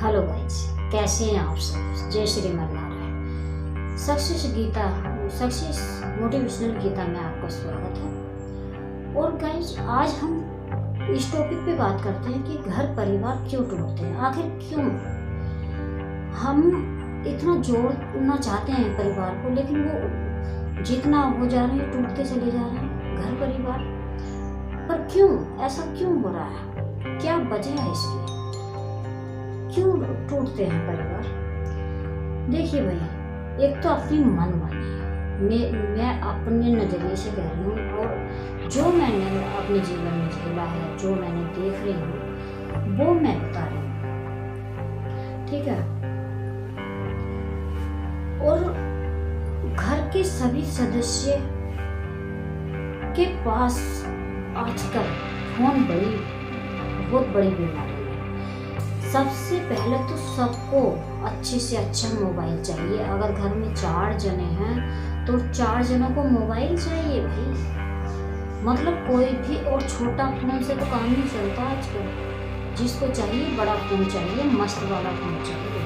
Hello guys, कैसे हैं आप सब। जय श्री मन्नारायण। सक्सेस मोटिवेशनल गीता में आपका स्वागत है। और गाइस, आज हम इस टॉपिक पे बात करते हैं कि घर परिवार क्यों टूटते हैं। आखिर क्यों हम इतना जोड़ना चाहते हैं परिवार को, लेकिन वो जितना हो जा रहे हैं टूटते चले जा रहे हैं घर परिवार। पर क्यों ऐसा क्यों हो रहा है, क्या वजह है इसकी, क्यों टूटते हैं परिवार। देखिए भाई, एक तो अपनी मनमानी है। मैं अपने नज़रिए से कह रही हूँ, और जो मैंने अपने जीवन में झेला है, जो मैंने देख रही हूँ, वो मैं बता रही हूँ, ठीक है। और घर के सभी सदस्य के पास आजकल फोन बहुत बड़ी बीमारी है। सबसे पहले तो सबको अच्छे से अच्छा मोबाइल चाहिए। अगर घर में 4 जने हैं तो 4 जनों को मोबाइल चाहिए भाई। मतलब कोई भी, और छोटा फोन से तो काम नहीं चलता आजकल। जिसको चाहिए बड़ा फोन चाहिए, मस्त वाला फोन चाहिए।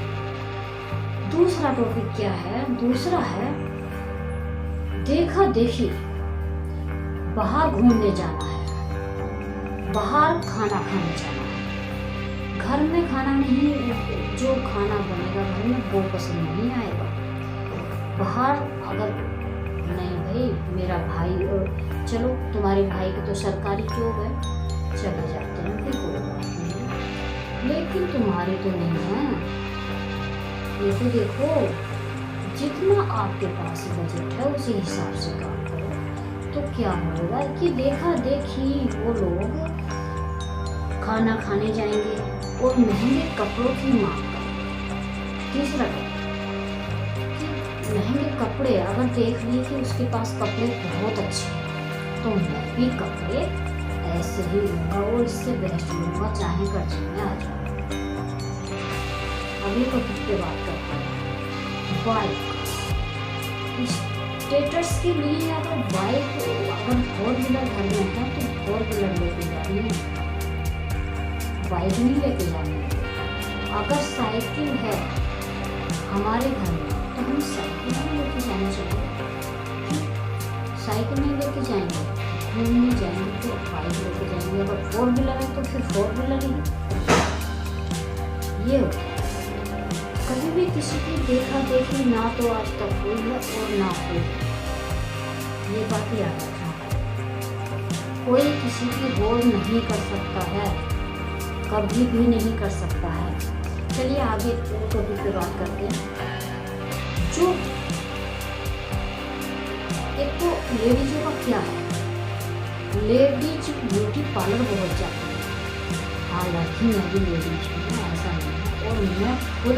दूसरा टॉपिक क्या है, दूसरा है देखा देखी। बाहर घूमने जाना है, बाहर खाना खाने जाना है। घर में खाना नहीं, जो खाना बनेगा घर में वो पसंद नहीं आएगा। बाहर अगर नहीं भाई, मेरा भाई, और चलो तुम्हारे भाई के तो सरकारी जॉब है, चले जाते हैं फिर कोई बात नहीं, लेकिन तुम्हारे तो नहीं है। ये तो देखो, जितना आपके पास बजट है उसी हिसाब से काम करो। तो क्या होगा कि देखा देखी वो लोग खाना खाने जाएंगे और महंगे कपड़ों की मांग करें। तीसरा कि महंगे कपड़े अगर देख लिए कि उसके पास कपड़े बहुत अच्छे हैं, तो मैं भी कपड़े ऐसे ही लूँगा और इससे बेस्ट लूँगा, चाहे कर्जे में आ जाए। अगले टॉपिक पे बात करते हैं बाइक। स्टेटस के लिए अगर बाइक, अगर 4 व्हीलर घर में होता तो 4 व्हीलर लेके जानी है, बाइक नहीं लेके जानी है। अगर साइकिल है हमारे घर में तो हम साइकिल नहीं लेके जाना चाहिए। साइकिल नहीं लेके जाएंगे, घूमने जाएंगे तो बाइक लेके जाएंगे। अगर 4 व्हीलर है तो फिर 4 व्हीलर ही। ये होता है, कभी भी किसी की देखा देखी ना तो आज तक हुई है और ना हुई। ये बात याद रखना, कोई किसी की होड़ नहीं कर सकता है, कभी भी नहीं कर सकता है। चलिए आगे टॉपिक पे बात करते हैं। जो एक तो लेडीजों का क्या है, लेडीज ब्यूटी पार्लर बहुत जाती है। हालांकि मैं भी लेडीज हूँ, ऐसा नहीं है, और मैं खुद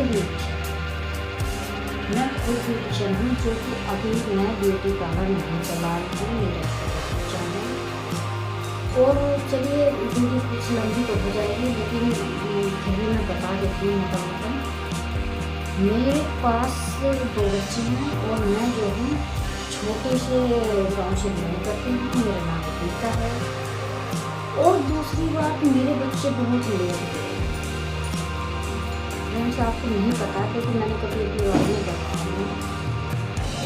ब्यूटिशियन हूँ, जो कि अभी मैं ब्यूटी पार्लर नहीं चला रही हूँ, मेरा चैनल। और चलिए वीडियो कुछ लंबी तो हो जाएगी, लेकिन फिर भी मैं बता देती हूँ मोटा। मेरे पास 2 बच्चे हैं और मैं जो हूँ छोटे से गाँव से बिलोंग करती हूँ। मेरा नाम गीता है। और दूसरी बात, मेरे बच्चे बहुत लेट गए। फ्रेंड्स, आपको नहीं पता क्योंकि मैंने कभी अपनी बात नहीं बताया।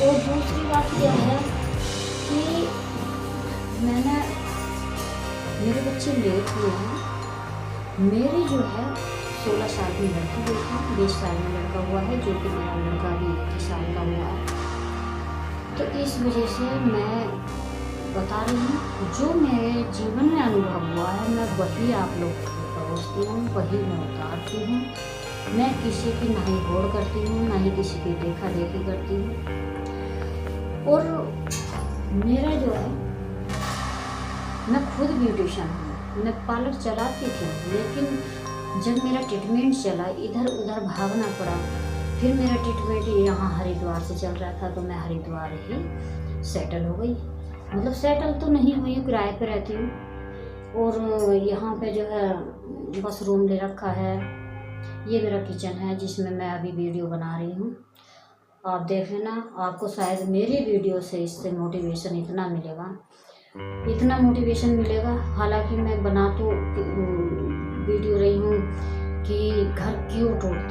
और दूसरी बात क्या है कि मेरे बच्चे लेट हुए हैं। मेरी जो है 16 साल की लड़की हुई है, 20 साल में लड़का हुआ है, जो कि मेरा लड़का भी 21 साल का हुआ है। तो इस वजह से मैं बता रही हूँ, जो मेरे जीवन में अनुभव हुआ है मैं वही आप लोग को परोसती हूँ, वही मैं उतारती हूँ। मैं किसी की ना ही होड़ करती हूँ, ना ही किसी की देखा देखी करती हूँ। और मेरा जो है, मैं खुद ब्यूटिशियन हूँ, मैं पार्लर चलाती थी, लेकिन जब मेरा ट्रीटमेंट चला, इधर उधर भागना पड़ा। फिर मेरा ट्रीटमेंट यहाँ हरिद्वार से चल रहा था, तो मैं हरिद्वार ही सेटल हो गई। मतलब सेटल तो नहीं हुई, किराए पे रहती हूँ। और यहाँ पे जो है बस रूम ले रखा है। ये मेरा किचन है जिसमें मैं अभी वीडियो बना रही हूँ। आप देख लेना, आपको शायद मेरी वीडियो से इससे मोटिवेशन इतना मोटिवेशन मिलेगा। हालांकि मैं बना तो वीडियो रही हूँ कि घर क्यों टूटता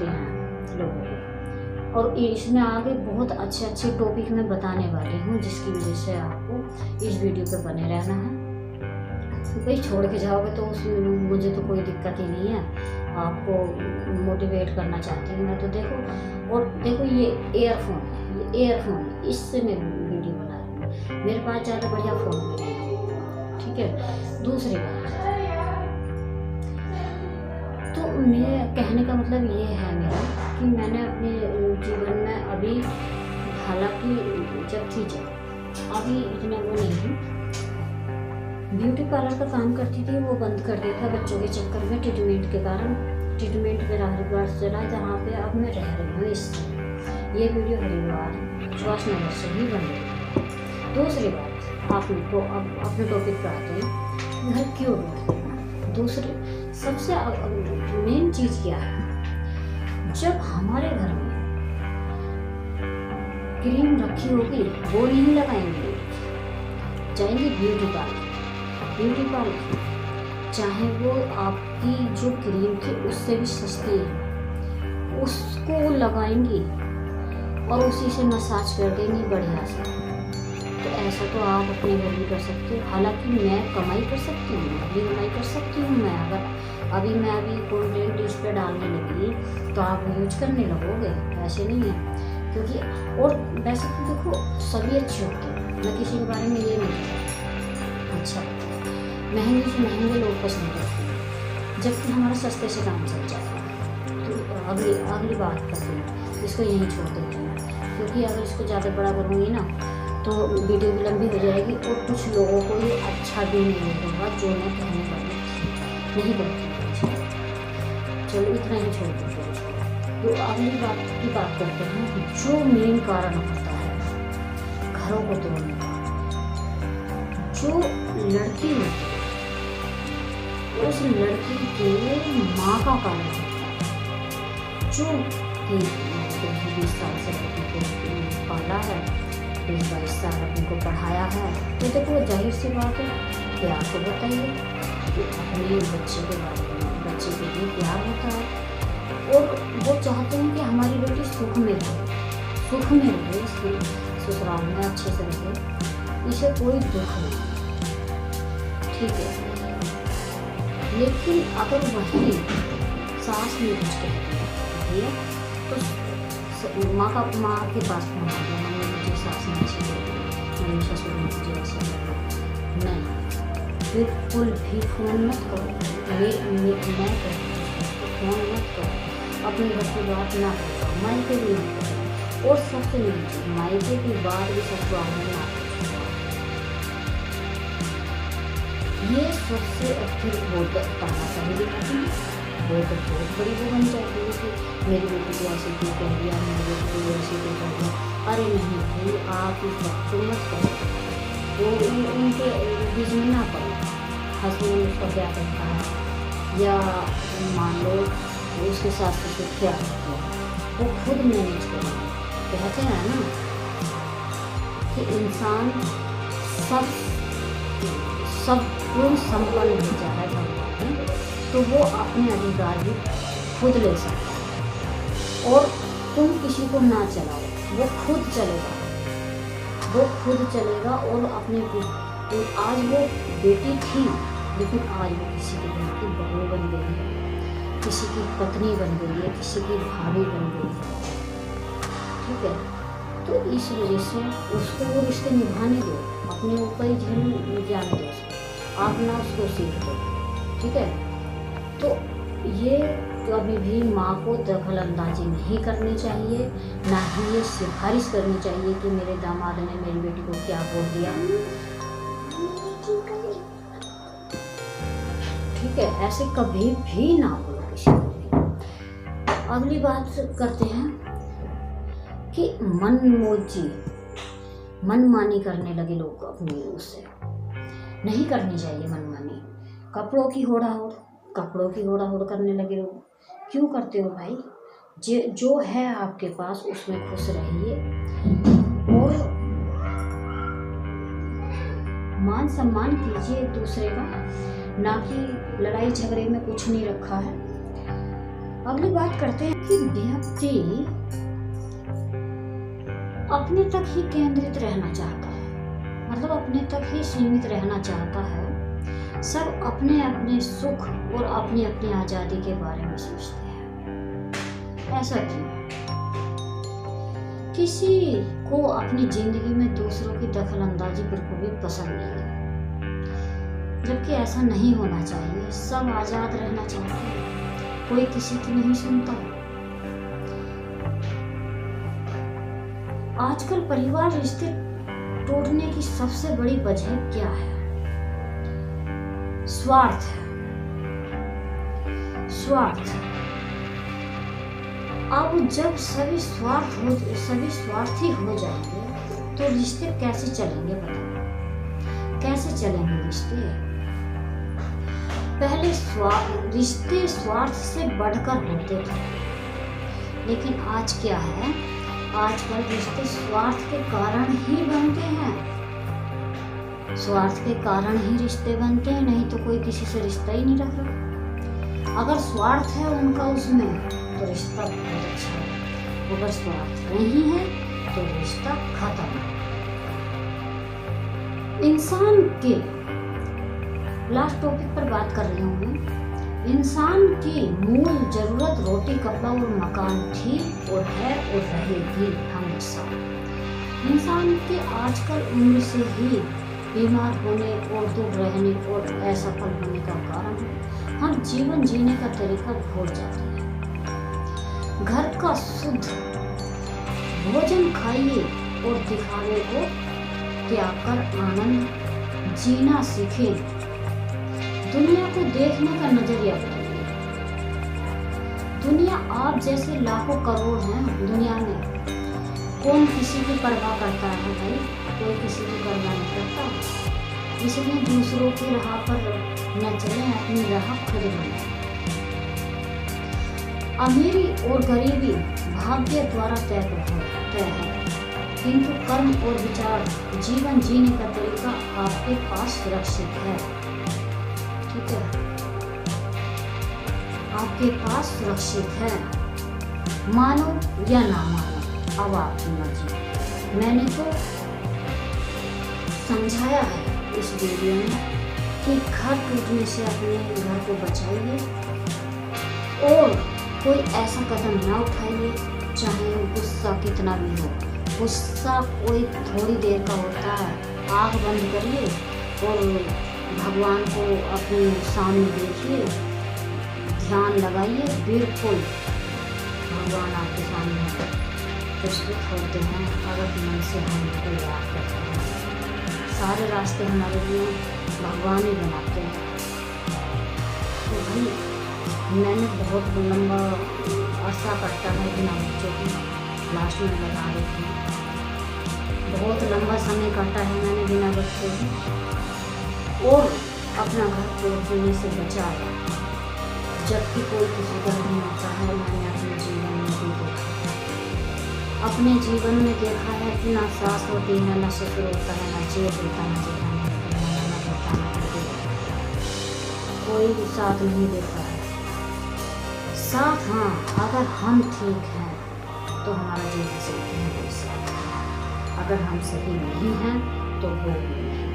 और इसमें आगे बहुत अच्छे अच्छे टॉपिक मैं बताने वाली हूँ, जिसकी वजह से आपको इस वीडियो पे बने रहना है। भाई छोड़ के जाओगे तो उसमें मुझे तो कोई दिक्कत ही नहीं है, आपको मोटिवेट करना चाहती हूँ मैं तो। देखो, और देखो ये ईयरफोन इससे मैं वीडियो बना रही हूँ, मेरे पास ज़्यादा बढ़िया फ़ोन भी नहीं है, ठीक है। दूसरी बात, तो मेरे कहने का मतलब ये है मेरा कि मैंने अपने जीवन में अभी, हालांकि अभी इतना वो नहीं हूँ, ब्यूटी पार्लर का काम करती थी, वो बंद कर दिया था बच्चों के चक्कर में, ट्रीटमेंट के कारण। ट्रीटमेंट मेरा हरिद्वार से चला, जहाँ पे अब मैं रह रही हूँ इस समय। ये वीडियो हरिद्वार सुभाष नगर से ही बन रही है। दूसरी बात, आपको अब अपने टॉपिक पर आते हैं, घर क्यों ढूंढते हैं। दूसरी सबसे मेन चीज़ क्या है, जब हमारे घर में क्रीम रखी होगी वो नहीं लगाएंगे, जाएंगे ब्यूटी पार्लर, चाहे वो आपकी जो क्रीम थी उससे भी सस्ती है, उसको लगाएंगी और उसी से मसाज कर देंगी बढ़िया से। तो ऐसा तो आप अपने घर भी कर सकते हो। हालांकि मैं कमाई कर सकती हूँ, अभी कमाई कर सकती हूँ मैं, अगर मैं अभी कंटेंट इस पर डालने लगी तो आप यूज करने लगोगे, ऐसे नहीं है। क्योंकि और वैसे तो देखो सभी अच्छे होते हैं, मैं किसी के बारे में ये नहीं कहती। अच्छा, महंगे से महंगे लोग पसंद करते हैं, जबकि हमारा सस्ते से काम चल जाता है। तो अगली बात करते हैं, इसको यहीं छोड़ देते हैं, क्योंकि अगर इसको ज़्यादा बड़ा करूँगी ना तो वीडियो भी लंबी हो जाएगी और कुछ लोगों को ये अच्छा भी नहीं होगा जो मैं कहने वाली नहीं करती। चलो इतना ही छोड़ दो इसको। तो अगली बात की बात करते हैं, जो मेन कारण होता है घरों को तोड़ने का, जो लड़की होती है उस लड़की के माँ का कारण होता है, जो 20 साल से लड़की को पाला है, 22 साल अपने को पढ़ाया है। तो देखो जाहिर सी बात है, प्यार तो बताइए कि अपने बच्चे के बारे में, बच्चे के लिए प्यार होता है और वो चाहते हैं कि हमारी बेटी सुख में रहे, इसके ससुराल में अच्छे से रहे, इसे कोई दुख नहीं, ठीक है। लेकिन अगर वही सास ने कुछ कहती है तो माँ के पास पहुँच गया, मुझे सास ने अच्छी लगी, मेरे ससुर ने मुझे ऐसे लगा, नहीं, बिल्कुल भी फ़ोन मत करो। मैं कहती हूँ फ़ोन मत करो, अपने घर की बात ना करो, मायके भी मत करो, और सबसे मेन चीज़, मायके की बात भी ससुराल में ना करो। ये सबसे अच्छी बहुत कहना चाहिए, वो तो बहुत बड़ी वो बन जाती है कि मेरी बेटी को ऐसे क्यों कह दिया, मेरी बेटी को ऐसे क्यों कह दिया। अरे नहीं भाई, आप इस बात को मत करो, वो उनके बीच में ना पड़ो। हस्बैंड उसका क्या कहता है, या मान लो उसके साथ कुछ क्या करते हैं, वो खुद मैनेज करें। कहते हैं ना कि इंसान सब गुण संपन्न हो जाए भगवान में, तो वो अपने अधिकार भी खुद ले सकता है और तुम किसी को ना चलाओ, वो खुद चलेगा और अपने आज वो बेटी थी लेकिन आज वो किसी के घर की बहू बन गई है, किसी की पत्नी बन गई है, किसी की भाभी बन गई है, ठीक है। तो इस वजह से उसको वो रिश्ते निभाने दो, अपने ऊपर ही झेल जाने दो उसको, आप ना उसको सीख दो, ठीक है। तो ये कभी भी माँ को दखल अंदाजी नहीं करनी चाहिए, ना ही ये सिफारिश करनी चाहिए कि मेरे दामाद ने मेरी बेटी को क्या बोल दिया, ठीक है। ऐसे कभी भी ना बोलो किसी को भी। अगली बात करते हैं कि मनमानी करने लगे लोग अपनी, उससे नहीं करनी चाहिए मनमानी। कपड़ों की होड़ा करने लगे लोग, क्यों करते हो भाई? जो है आपके पास उसमें खुश रहिए और मान सम्मान कीजिए एक दूसरे का, ना कि लड़ाई झगड़े में कुछ नहीं रखा है। अगली बात करते हैं कि व्यक्ति अपने तक ही केंद्रित रहना चाहता है, मतलब अपने तक ही सीमित रहना चाहता है। सब अपने अपने सुख और अपनी अपनी आज़ादी के बारे में सोचते हैं। ऐसा क्यों? किसी को अपनी जिंदगी में दूसरों की दखल अंदाजी बिल्कुल भी पसंद नहीं है, जबकि ऐसा नहीं होना चाहिए। सब आज़ाद रहना चाहते हैं, कोई किसी की नहीं सुनता। आजकल परिवार रिश्ते टूटने की सबसे बड़ी वजह क्या है? स्वार्थ। अब जब सभी स्वार्थी हो जाएंगे तो रिश्ते कैसे चलेंगे? बताओ, कैसे चलेंगे रिश्ते? पहले रिश्ते स्वार्थ से बढ़कर होते थे, लेकिन आज क्या है? आजकल रिश्ते स्वार्थ के कारण ही बनते हैं। स्वार्थ के कारण ही रिश्ते बनते हैं, नहीं तो कोई किसी से रिश्ता ही नहीं रख रहा। अगर स्वार्थ है उनका उसमें तो रिश्ता बहुत अच्छा है, अगर स्वार्थ नहीं है तो रिश्ता खत्म। इंसान के लास्ट टॉपिक पर बात कर रही हूँ मैं। इंसान की मूल जरूरत रोटी, कपड़ा और मकान थी और है और रहेगी हमेशा। इंसान के आजकल उम्र से ही बीमार होने और दूर रहने और असफल होने का कारण है हम जीवन जीने का तरीका भूल जाते हैं। घर का शुद्ध भोजन खाइए और दिखावे को त्याग कर आनंद जीना सीखें। दुनिया को देखने का नजरिया बदलिए। दुनिया आप जैसे लाखों करोड़ हैं दुनिया में, कौन किसी की परवाह करता है भाई? कोई किसी की परवाह नहीं करता। इसलिए दूसरों की राह पर न चलें, अपनी राह खुद बनाएं। अमीरी और गरीबी भाग्य द्वारा तय है, किंतु कर्म और विचार, जीवन जीने का तरीका आपके पास सुरक्षित है। ठीक है, आपके पास सुरक्षित है। मानो या ना मानो, अब आपकी मर्जी। मैंने तो समझाया है इस वीडियो में कि घर टूटने से अपने घर को बचाइए और कोई ऐसा कदम ना उठाइए, चाहे गुस्सा कितना भी हो। गुस्सा कोई थोड़ी देर का होता है। आँख बंद करिए और भगवान को अपने सामने देखिए, ध्यान लगाइए, बिल्कुल भगवान आपके सामने है। प्रस्तुत होते हैं अगर मन से हम उनको याद करते हैं। सारे रास्ते हमारे लिए भगवान ही बनाते हैं। तो भाई मैंने बहुत लंबा अरसा कटता है बिना बच्चों की, लास्ट में बता रही थी, बहुत लंबा समय काटा है मैंने बिना बच्चों की और अपना घर टूटने से बचाया। जबकि कोई किसी का नहीं होता है। मैंने अपने जीवन में भी देखा, अपने जीवन में देखा है कि ना सास होती है, ना ससुर होता है, ना जेठ होता है, ना जेठानी होती है, ना होता है, कोई भी साथ नहीं देता है। साथ हाँ, अगर हम ठीक हैं तो हमारा जीवन सही है कोई साथ, अगर हम सही नहीं हैं तो वो भी नहीं।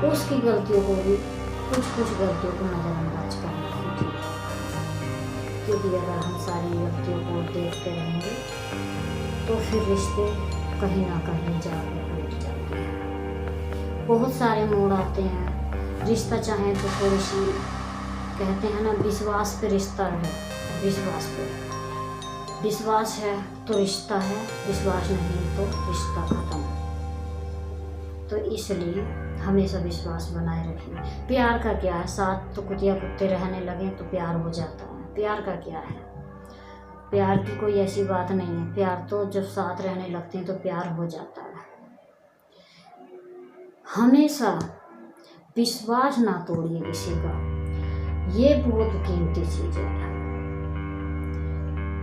उसकी गलतियों को भी, कुछ गलतियों को नज़रअंदाज करना ही ठीक है, क्योंकि अगर हम सारी व्यक्तियों को देखते रहेंगे तो फिर रिश्ते कहीं ना कहीं जाके टूट जाते हैं। बहुत सारे मोड़ आते हैं। रिश्ता चाहे तो थोड़ी सी कहते हैं ना, विश्वास पे रिश्ता है, विश्वास है तो रिश्ता है, विश्वास नहीं तो रिश्ता खत्म। तो इसलिए हमेशा विश्वास बनाए रखिए। प्यार का क्या है? साथ तो कुत्ते रहने लगे तो प्यार हो जाता है। प्यार का क्या है? प्यार की कोई ऐसी बात नहीं है। प्यार तो जब साथ रहने लगते हैं तो प्यार हो जाता है। हमेशा विश्वास ना तोड़िए किसी का, ये बहुत कीमती चीज है।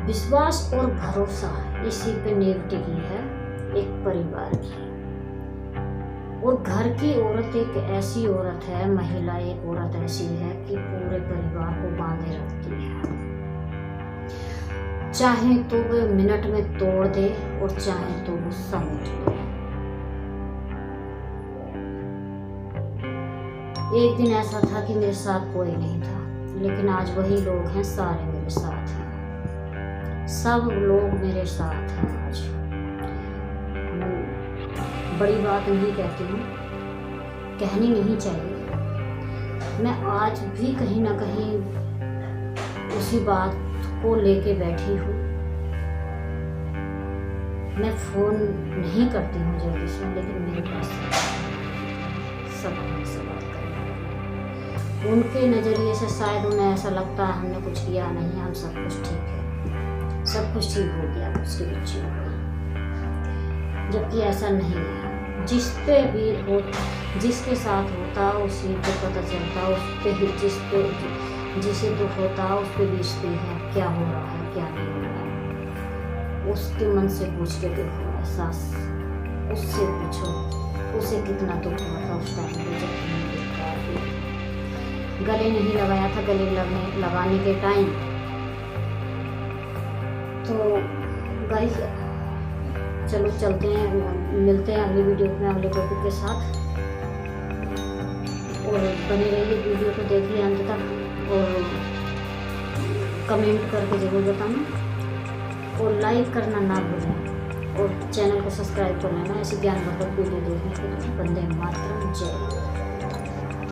विश्वास और भरोसा इसी पे नींव टिकी है एक परिवार की। और घर की औरत एक ऐसी औरत है, महिला एक औरत ऐसी है कि पूरे परिवार को बांधे रखती है। चाहे तो वो मिनट में तोड़ दे और चाहे तो वो समेट ले। एक दिन ऐसा था कि मेरे साथ कोई नहीं था, लेकिन आज वही लोग हैं, सारे मेरे साथ हैं, सब लोग मेरे साथ हैं आज। बड़ी बात नहीं कहती हूँ, कहनी नहीं चाहिए। मैं आज भी कहीं ना कहीं उसी बात को लेके बैठी हूँ। मैं फोन नहीं करती हूँ जल्दी से, लेकिन मेरे पास सब हमसे बात करने लगे। उनके नज़रिए से शायद उन्हें ऐसा लगता है हमने कुछ किया नहीं, हम सब कुछ ठीक है, सब कुछ ठीक हो गया, उसकी बच्ची हो गई, जबकि ऐसा नहीं है। जिस पे भी हो, जिसके साथ होता उसी को पता चलता, उस पे ही जिसे दुख होता उस पे बीतती है क्या हो रहा है क्या नहीं हो रहा है। उसके मन से पूछ के देखो, एहसास उससे पूछो, उसे कितना दुख हुआ था उस टाइम पे जब तुमने देखा। गले नहीं लगाया था, गले लगाने के टाइम। तो गाइस चलो चलते हैं, मिलते हैं अगली वीडियो में अगले टॉपिक के साथ। और बने रहिए, वीडियो को देखिए अंत तक और कमेंट करके ज़रूर बताना और लाइक करना ना भूलें और चैनल को सब्सक्राइब कर लेना ऐसी ज्ञानवर्धक वीडियो देखने के लिए। वंदे मातरम, जय।